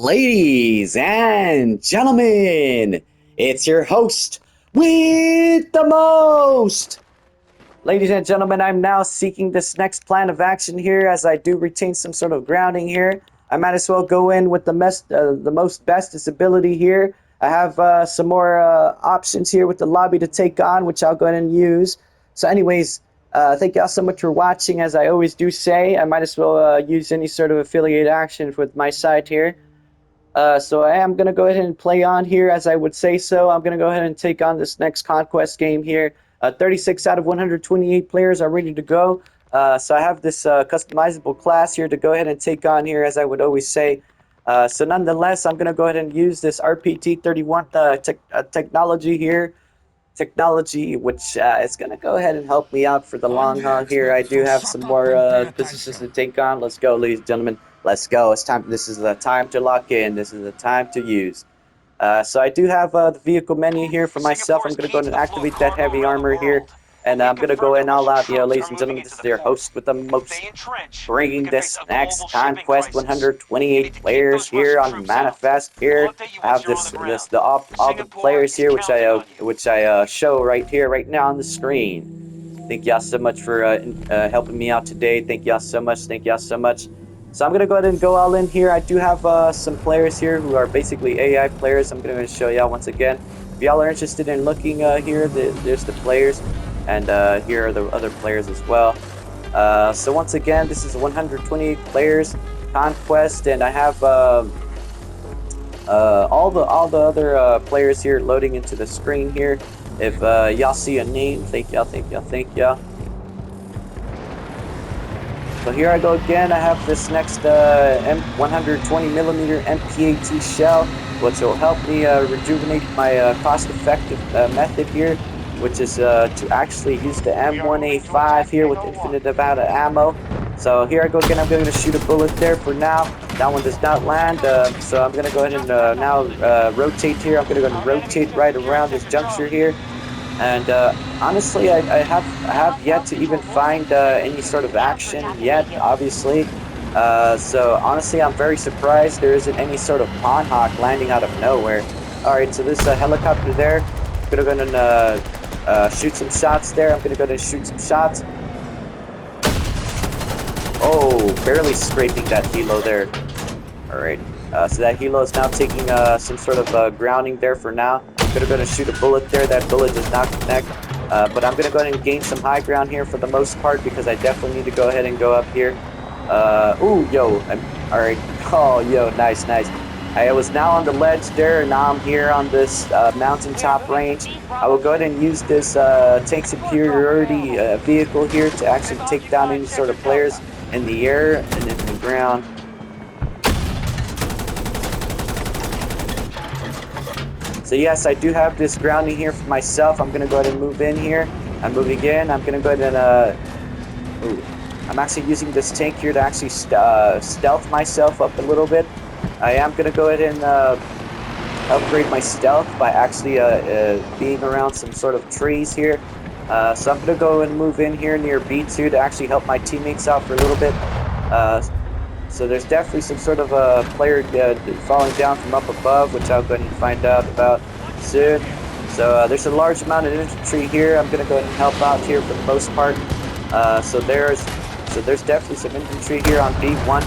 Ladies and gentlemen, it's your host with the most. Ladies and gentlemen, I'm now seeking this next plan of action here as I do retain some sort of grounding here. I might as well go in with the most bestest ability here. I have some more options here with the lobby to take on, which I'll go ahead and use. So anyways, thank y'all so much for watching. As I always do say, I might as well use any sort of affiliate action with my site here. So I am going to go ahead and play on here as I would say so. I'm going to go ahead and take on this next conquest game here. 36 out of 128 players are ready to go. So I have this customizable class here to go ahead and take on here, as I would always say. So nonetheless, I'm going to go ahead and use this RPT-31 technology here. Technology, which is going to go ahead and help me out for the long haul here. I do have some more businesses to take on. Let's go, ladies and gentlemen. Let's go. It's time. This is the time to lock in. This is the time to use. So I do have the vehicle menu here for myself. I'm going to go ahead and activate that heavy armor here. And I'm going to go in all out, ladies and gentlemen. This is your host with the most, bringing this next Conquest 128 players here on Manifest here. I have all the players here, which I show right here, right now on the screen. Thank y'all so much for helping me out today. Thank y'all so much. Thank y'all so much. So I'm going to go ahead and go all in here. I do have some players here who are basically AI players. I'm going to show y'all once again. If y'all are interested in looking here, there's the players. And here are the other players as well. So once again, this is 128 players conquest, and I have all the other players here loading into the screen here. If y'all see a name, thank y'all. So here I go again. I have this next 120mm MPAT shell, which will help me rejuvenate my cost-effective method here, which is to actually use the M1A5 here with infinite amount of ammo. So here I go again. I'm going to shoot a bullet there for now. That one does not land. So I'm going to go ahead and now rotate here. I'm going to go and rotate right around this juncture here. And honestly, I have yet to even find any sort of action yet, obviously. So honestly, I'm very surprised there isn't any sort of pawn hawk landing out of nowhere. Alright, so this helicopter there, I'm going to go ahead and shoot some shots there. I'm going to go ahead and shoot some shots. Oh, barely scraping that helo there. Alright, so that helo is now taking some sort of grounding there for now. I'm going to go ahead and shoot a bullet there. That bullet does not connect. But I'm going to go ahead and gain some high ground here for the most part, because I definitely need to go ahead and go up here. Ooh, yo. Alright. Oh, yo, nice. I was now on the ledge there, and now I'm here on this mountaintop range. I will go ahead and use this tank superiority vehicle here to actually take down any sort of players in the air and in the ground. So yes, I do have this grounding here for myself. I'm going to go ahead and move in here. I'm moving in. I'm going to go ahead and... I'm actually using this tank here to actually stealth myself up a little bit. I am going to go ahead and upgrade my stealth by actually being around some sort of trees here. So I'm going to go and move in here near B2 to actually help my teammates out for a little bit. So there's definitely some sort of a player falling down from up above, which I'll go ahead and find out about soon. So there's a large amount of infantry here. I'm going to go ahead and help out here for the most part. So there's definitely some infantry here on B1.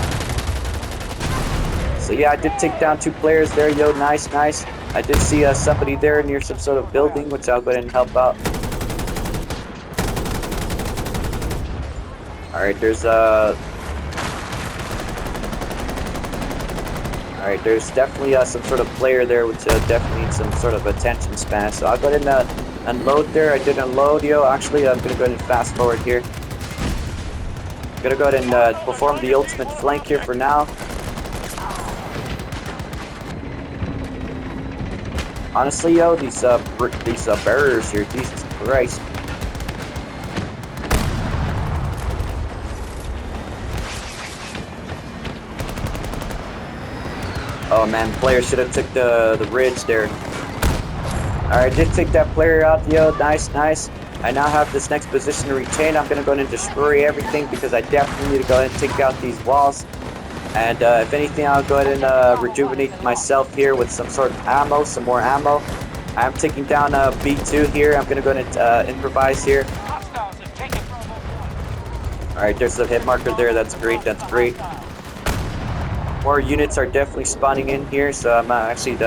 So yeah, I did take down 2 players there. Yo, nice. I did see somebody there near some sort of building, which I'll go ahead and help out. Alright, there's definitely some sort of player there, which definitely needs some sort of attention span. So I'll go ahead and unload there. I did unload, yo. Actually, I'm going to go ahead and fast forward here. I'm going to go ahead and perform the ultimate flank here for now. Honestly, yo, these barriers here, Jesus Christ. Oh man, the player should have took the ridge there. Alright, did take that player out, yo. Nice. I now have this next position to retain. I'm going to go ahead and destroy everything because I definitely need to go ahead and take out these walls. And if anything, I'll go ahead and rejuvenate myself here with some sort of ammo, some more ammo. I'm taking down B2 here. I'm gonna go ahead and improvise here. Alright, there's the hit marker there. That's great, that's great. More units are definitely spawning in here, so I'm actually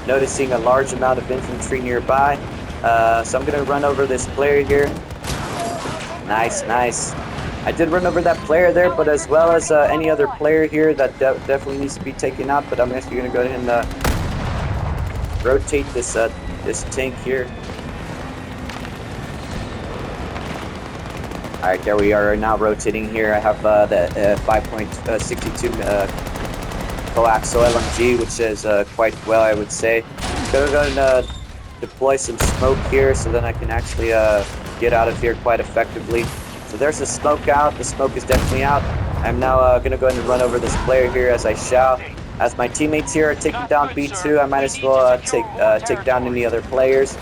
noticing a large amount of infantry nearby. So I'm gonna run over this player here. Nice, nice. I did run over that player there, but as well as any other player here that definitely needs to be taken out. But I'm actually gonna go ahead and rotate this this tank here. All right, there we are now rotating here. I have the 5.62 coaxial LMG, which is quite well, I would say. Gonna go and deploy some smoke here, so then I can actually get out of here quite effectively. So there's the smoke out. The smoke is definitely out. I'm now gonna go ahead and run over this player here as I shall. As my teammates here are taking down B2, I might as well take down any other players.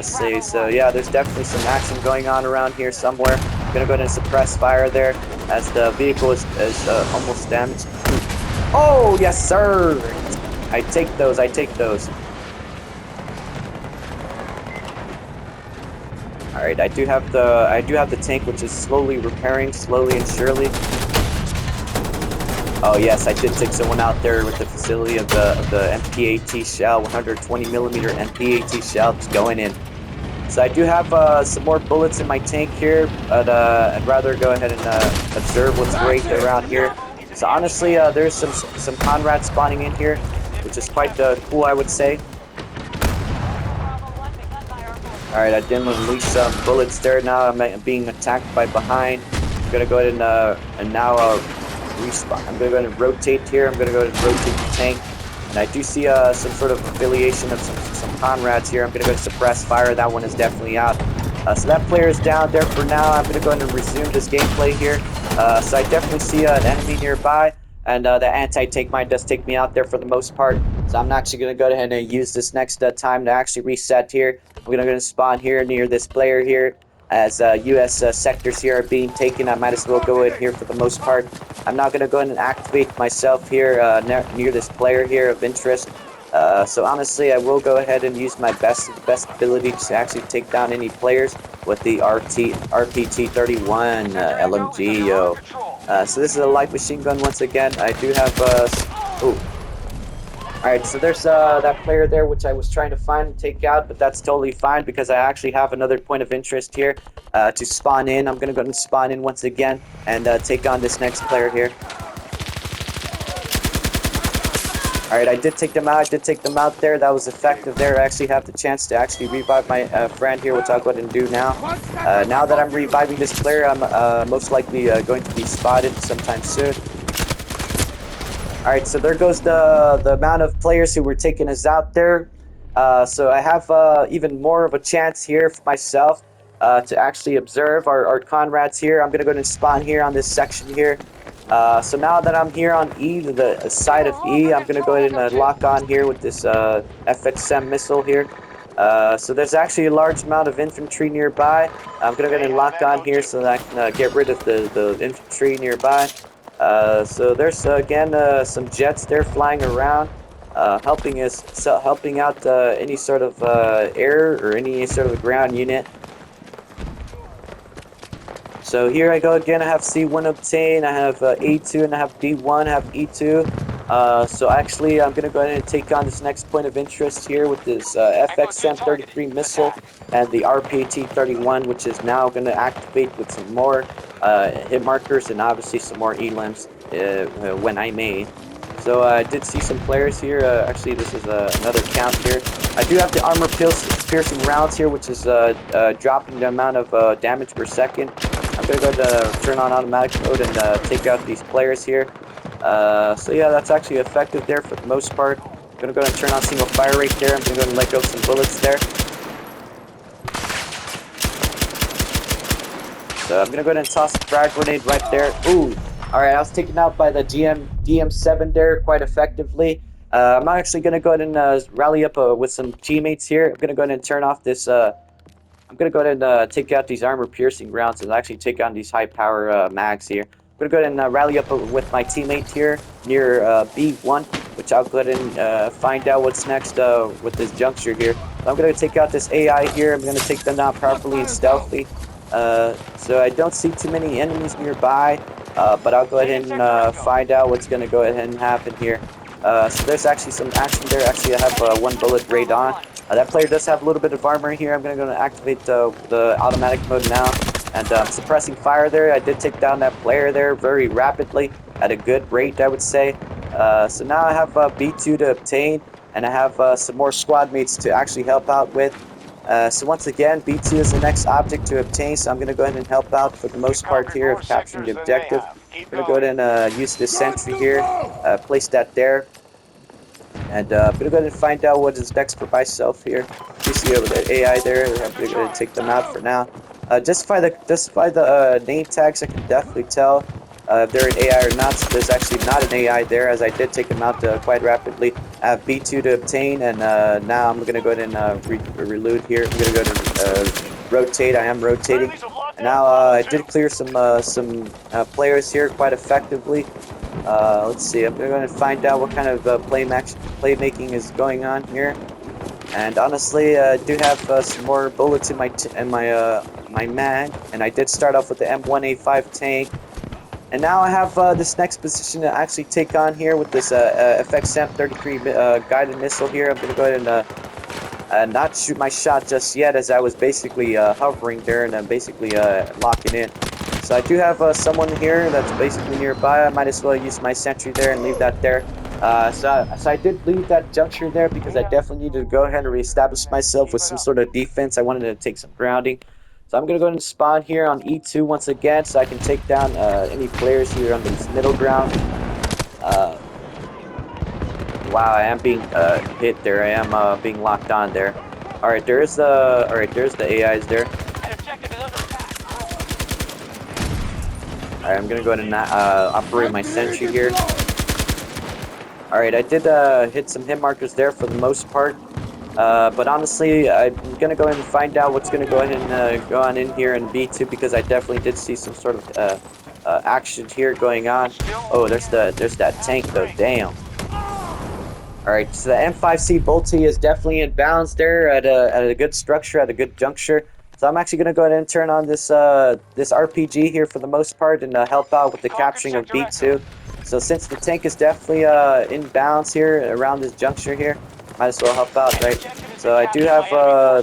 So yeah, there's definitely some action going on around here somewhere. I'm gonna go ahead and suppress fire there as the vehicle is almost damaged. Oh yes, sir. I take those. I take those. All right, I do have the tank, which is slowly repairing, slowly and surely. Oh yes, I did take someone out there with the facility of the MP-AT shell, 120mm MP-AT shell, just going in. So I do have some more bullets in my tank here, but I'd rather go ahead and observe what's great around here. So honestly, there's some Conrads spawning in here, which is quite cool, I would say. All right, I did unleash some bullets there. Now I'm being attacked by behind. I'm gonna go ahead and now respawn. I'm gonna go ahead and rotate here. I'm gonna go ahead and rotate the tank. And I do see some sort of affiliation of some Conrads here. I'm gonna go ahead and suppress fire. That one is definitely out. So that player is down there for now. I'm gonna go ahead and resume this gameplay here. So I definitely see an enemy nearby. And the anti-tank mine does take me out there for the most part. So I'm actually going to go ahead and use this next time to actually reset here. I'm going to go and spawn here near this player here. As US sectors here are being taken, I might as well go in here for the most part. I'm now going to go ahead and activate myself here near this player here of interest. So honestly, I will go ahead and use my best ability to actually take down any players with the RPT-31 LMG, yo. So this is a light machine gun once again. I do have Alright, so there's that player there which I was trying to find and take out, but that's totally fine because I actually have another point of interest here to spawn in. I'm gonna go and spawn in once again and take on this next player here. Alright, I did take them out. I did take them out there. That was effective there. I actually have the chance to actually revive my friend here, which I'll go ahead and do now. Now that I'm reviving this player, I'm most likely going to be spotted sometime soon. Alright, so there goes the amount of players who were taking us out there. So I have even more of a chance here for myself to actually observe our Conrads here. I'm going to go ahead and spawn here on this section here. So now that I'm here on E, the side of E, I'm going to go ahead and lock on here with this FXM missile here. So there's actually a large amount of infantry nearby. I'm going to go ahead and lock on here so that I can get rid of the infantry nearby. So there's again some jets there flying around, helping out any sort of air or any sort of ground unit. So here I go again. I have C1 obtained, I have E2, and I have D1, I have E2. So actually, I'm going to go ahead and take on this next point of interest here with this FXM-33 missile and the RPT-31, which is now going to activate with some more hit markers and obviously some more elims when I may. So I did see some players here. Actually, this is another count here. I do have the armor piercing rounds here, which is dropping the amount of damage per second. I'm going to go ahead and turn on automatic mode and take out these players here. So yeah, that's actually effective there for the most part. I'm going to go ahead and turn on single fire rate there. I'm going to go ahead and let go of some bullets there. So I'm going to go ahead and toss a frag grenade right there. Ooh! Alright, I was taken out by the DM7 there quite effectively. I'm actually going to go ahead and rally up with some teammates here. I'm going to go ahead and turn off this... I'm going to go ahead and take out these armor-piercing rounds and actually take on these high-power mags here. I'm gonna go ahead and rally up with my teammate here near B1, which I'll go ahead and find out what's next with this juncture here. So I'm gonna take out this AI here. I'm gonna take them out properly and stealthily. So I don't see too many enemies nearby, but I'll go ahead and find out what's gonna go ahead and happen here. So there's actually some action there. Actually, I have one bullet raid on. That player does have a little bit of armor here. I'm gonna go and activate the automatic mode now. And suppressing fire there. I did take down that player there very rapidly at a good rate, I would say. So now I have B2 to obtain, and I have some more squad mates to actually help out with. So once again, B2 is the next object to obtain, so I'm going to go ahead and help out for the most part here of capturing the objective. I'm going to go ahead and use this sentry here, place that there. And I'm going to go ahead and find out what is next for myself here. You see over the AI there. I'm going to go ahead and take them out for now. Just by the name tags, I can definitely tell if they're an AI or not. So there's actually not an AI there, as I did take them out quite rapidly. I have B2 to obtain, and now I'm going to go ahead and reload here. I'm going to go ahead and rotate. I am rotating. And now I did clear some players here quite effectively. Let's see. I'm going to find out what kind of playmaking is going on here. And honestly, I do have some more bullets in my mag, and I did start off with the M1A5 tank. And now I have this next position to actually take on here with this FXM-33 guided missile here. I'm going to go ahead and not shoot my shot just yet, as I was basically hovering there and I'm basically locking in. So I do have someone here that's basically nearby. I might as well use my sentry there and leave that there. So I did leave that juncture there because I definitely needed to go ahead and reestablish myself with some sort of defense. I wanted to take some grounding. So I'm going to go ahead and spawn here on E2 once again so I can take down any players here on this middle ground. Wow, I am being hit there. I am being locked on there. Alright, there's the AIs there. Alright, I'm gonna go ahead and operate my sentry here. Alright, I did hit some hit markers there for the most part. But honestly, I'm gonna go ahead and find out what's gonna go ahead and go on in here in B2, because I definitely did see some sort of action here going on. Oh, there's that tank though. Damn. Alright, so the M5C Bolty is definitely in balance there at a good structure, at a good juncture. So I'm actually going to go ahead and turn on this this RPG here for the most part and help out with the capturing of B2. So since the tank is definitely in balance here around this juncture here, might as well help out, right? So I do have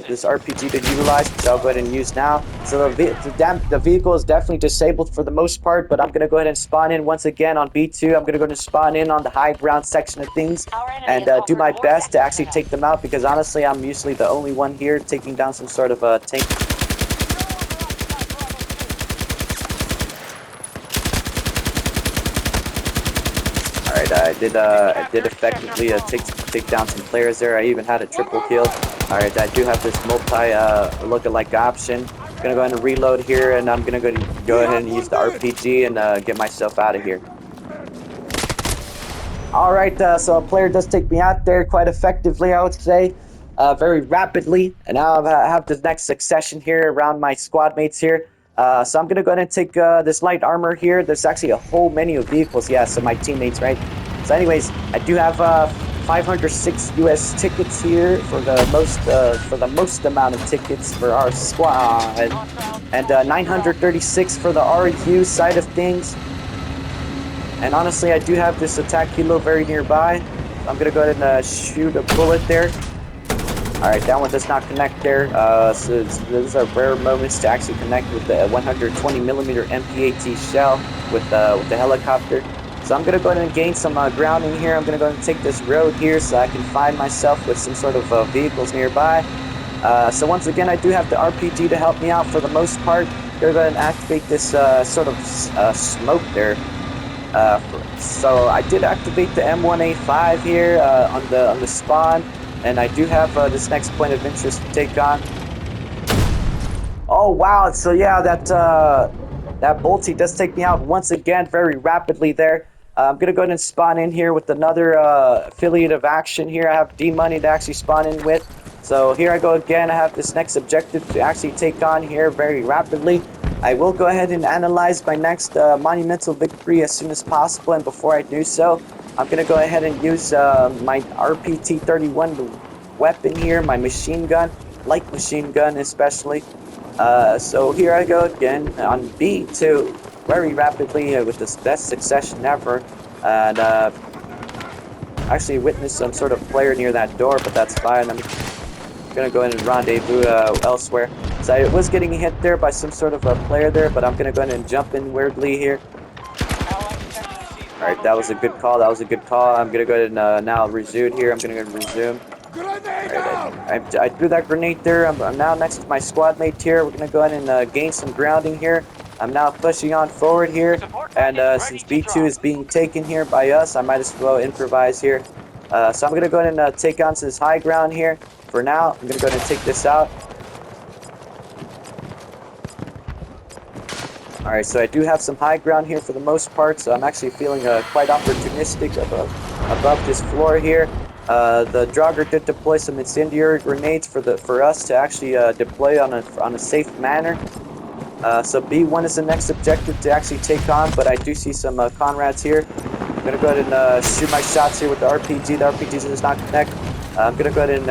this RPG to utilize, which I'll go ahead and use now. So the vehicle is definitely disabled for the most part, but I'm going to go ahead and spawn in once again on B2. I'm going to go ahead and spawn in on the high ground section of things and do my best to actually take them out, because honestly, I'm usually the only one here taking down some sort of tank. Alright, I did effectively take down some players there. I even had a triple kill. Alright, I do have this look-alike option. I'm gonna go ahead and reload here, and I'm gonna go ahead and use the RPG and get myself out of here. Alright, so a player does take me out there quite effectively, I would say. Very rapidly. And now I have the next succession here around my squad mates here. So I'm going to go ahead and take this light armor here. There's actually a whole menu of vehicles. Yeah, so my teammates, right? So anyways, I do have 506 US tickets here for the most amount of tickets for our squad. And 936 for the RU side of things. And honestly, I do have this attack helo very nearby. I'm going to go ahead and shoot a bullet there. Alright, that one does not connect there. So those are rare moments to actually connect with the 120mm MP-AT shell with the helicopter. So I'm going to go ahead and gain some grounding here. I'm going to go ahead and take this road here so I can find myself with some sort of vehicles nearby. So once again, I do have the RPG to help me out for the most part. I'm going to go ahead and activate this sort of smoke there. So I did activate the M1A5 here on the spawn. And I do have this next point of interest to take on. Oh wow! So yeah, that Bolty does take me out once again very rapidly there. I'm gonna go ahead and spawn in here with another affiliate of action here. I have D-Money to actually spawn in with. So here I go again. I have this next objective to actually take on here very rapidly. I will go ahead and analyze my next monumental victory as soon as possible, and before I do so, I'm going to go ahead and use my RPT-31 weapon here, my machine gun, light machine gun especially. So here I go again on B2 very rapidly with this best succession ever, and actually witnessed some sort of player near that door, but that's fine. I'm gonna go ahead and rendezvous elsewhere. So I was getting hit there by some sort of a player there, but I'm gonna go ahead and jump in weirdly here. Alright, that was a good call. That was a good call. I'm gonna go ahead and now resume here. I'm gonna go ahead and resume. Alright, I threw that grenade there. I'm now next to my squad mate here. We're gonna go ahead and gain some grounding here. I'm now pushing on forward here, and since B2 is being taken here by us, I might as well improvise here. So I'm gonna go ahead and take on this high ground here. For now, I'm gonna go ahead and take this out. Alright, so I do have some high ground here for the most part, so I'm actually feeling quite opportunistic above this floor here. The Draugr did deploy some incendiary grenades for us to actually deploy on a safe manner. So B1 is the next objective to actually take on, but I do see some Conrads here. I'm gonna go ahead and shoot my shots here with the RPG. The RPG does not connect. I'm gonna go ahead and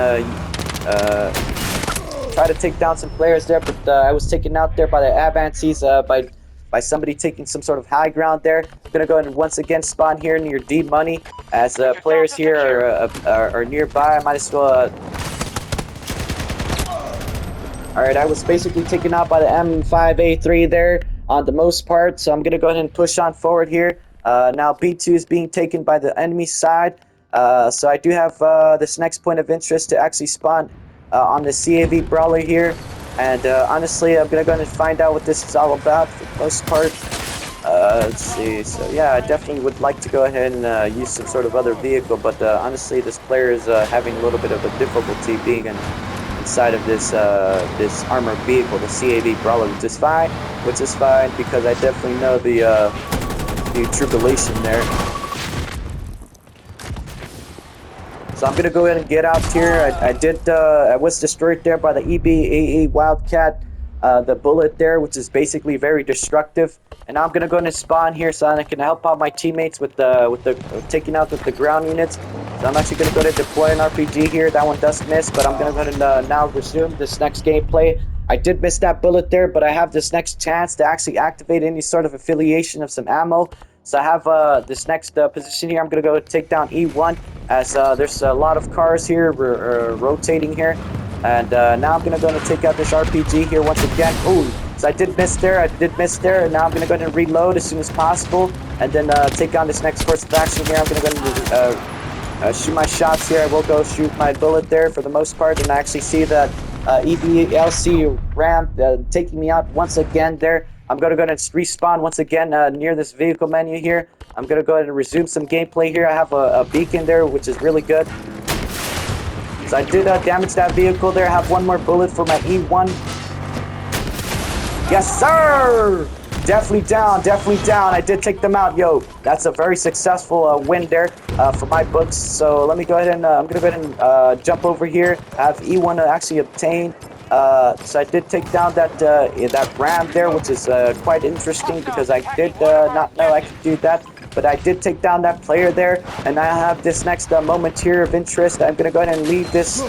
try to take down some players there, but I was taken out there by the Avances by somebody taking some sort of high ground there. I'm gonna go ahead and once again spawn here near D Money. As players here are nearby, I might as well. Alright, I was basically taken out by the M5A3 there on the most part, so I'm gonna go ahead and push on forward here. Now B2 is being taken by the enemy side, so I do have this next point of interest to actually spawn on the CAV brawler here, and honestly, I'm gonna go ahead and find out what this is all about for the most part. Let's see. So yeah, I definitely would like to go ahead and use some sort of other vehicle, but honestly, this player is having a little bit of a difficulty being inside of this armored vehicle, the CAV brawler, which is fine because I definitely know the tribulation there. So I'm gonna go ahead and get out here. I was destroyed there by the EBAA Wildcat, the bullet there, which is basically very destructive. And now I'm gonna go ahead and spawn here so I can help out my teammates with taking out the ground units. So I'm actually gonna go ahead and deploy an RPG here. That one does miss, but I'm gonna go ahead and now resume this next gameplay. I did miss that bullet there, but I have this next chance to actually activate any sort of affiliation of some ammo. So I have this next position here. I'm gonna go take down E1 as there's a lot of cars here rotating here, and now I'm gonna go and take out this RPG here once again. Ooh, so I did miss there. And now I'm gonna go ahead and reload as soon as possible, and then take on this next course of action here. I'm gonna go ahead and shoot my shots here. I will go shoot my bullet there for the most part, and I actually see that EBLC ramp taking me out once again there. I'm going to go ahead and respawn once again near this vehicle menu here. I'm going to go ahead and resume some gameplay here. I have a beacon there, which is really good. So I did damage that vehicle there. I have one more bullet for my E1. Yes, sir! Definitely down. I did take them out, yo. That's a very successful win there for my books. So let me go ahead and I'm going to go ahead and jump over here. I have E1 actually obtained. So I did take down that ram there, which is quite interesting because I did not know I could do that. But I did take down that player there, and I have this next moment here of interest. I'm going to go ahead and leave this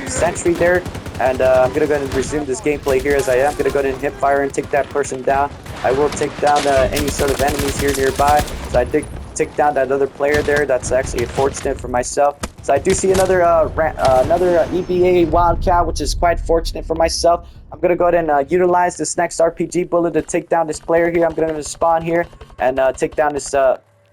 sentry there, and I'm going to go ahead and resume this gameplay here as I am going to go ahead and hip fire and take that person down. I will take down any sort of enemies here nearby. So I did take down that other player there. That's actually fortunate for myself. So I do see another EBA Wildcat, which is quite fortunate for myself. I'm going to go ahead and utilize this next RPG bullet to take down this player here. I'm going to spawn here and take down this...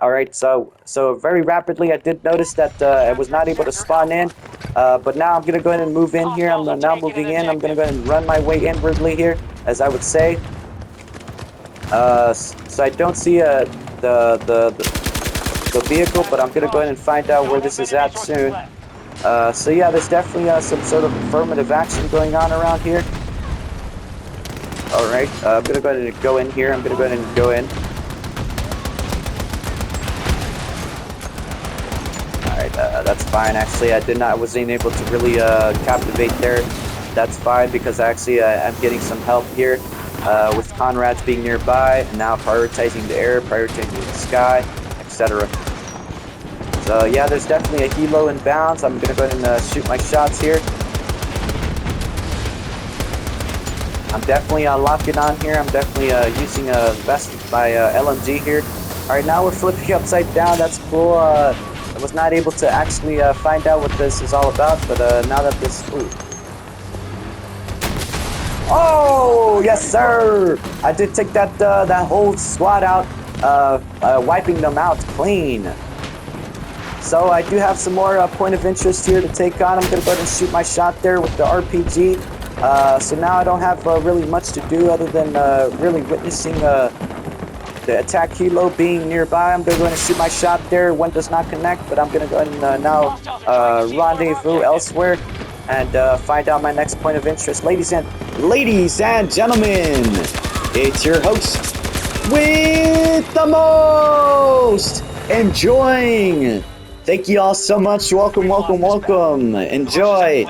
Alright, so very rapidly I did notice that I was not able to spawn in. But now I'm going to go ahead and move in here. I'm now moving in. I'm going to go ahead and run my way inwardly here, as I would say. So I don't see the vehicle, but I'm gonna go ahead and find out where this is at soon. So yeah, there's definitely some sort of affirmative action going on around here. Alright, I'm gonna go ahead and go in here. Alright, that's fine. Actually, I wasn't able to really captivate there. That's fine because actually I'm getting some help here. with Conrads being nearby, and now prioritizing the air, prioritizing the sky, etc. So yeah, there's definitely a helo inbounds. I'm gonna go ahead and shoot my shots here. I'm definitely locking on here. I'm definitely using a vest by LMG here. Alright, now we're flipping upside down. That's cool. I was not able to actually find out what this is all about, but now that this... Ooh. Oh, yes, sir! I did take that whole squad out, wiping them out clean. So I do have some more point of interest here to take on. I'm going to go ahead and shoot my shot there with the RPG. So now I don't have really much to do other than really witnessing the attack helo being nearby. I'm going to go ahead and shoot my shot there. One does not connect, but I'm going to go ahead and now rendezvous elsewhere and find out my next point of interest. Ladies and gentlemen, it's your host with the most, enjoying. Thank you all so much. Welcome, welcome, welcome. Enjoy.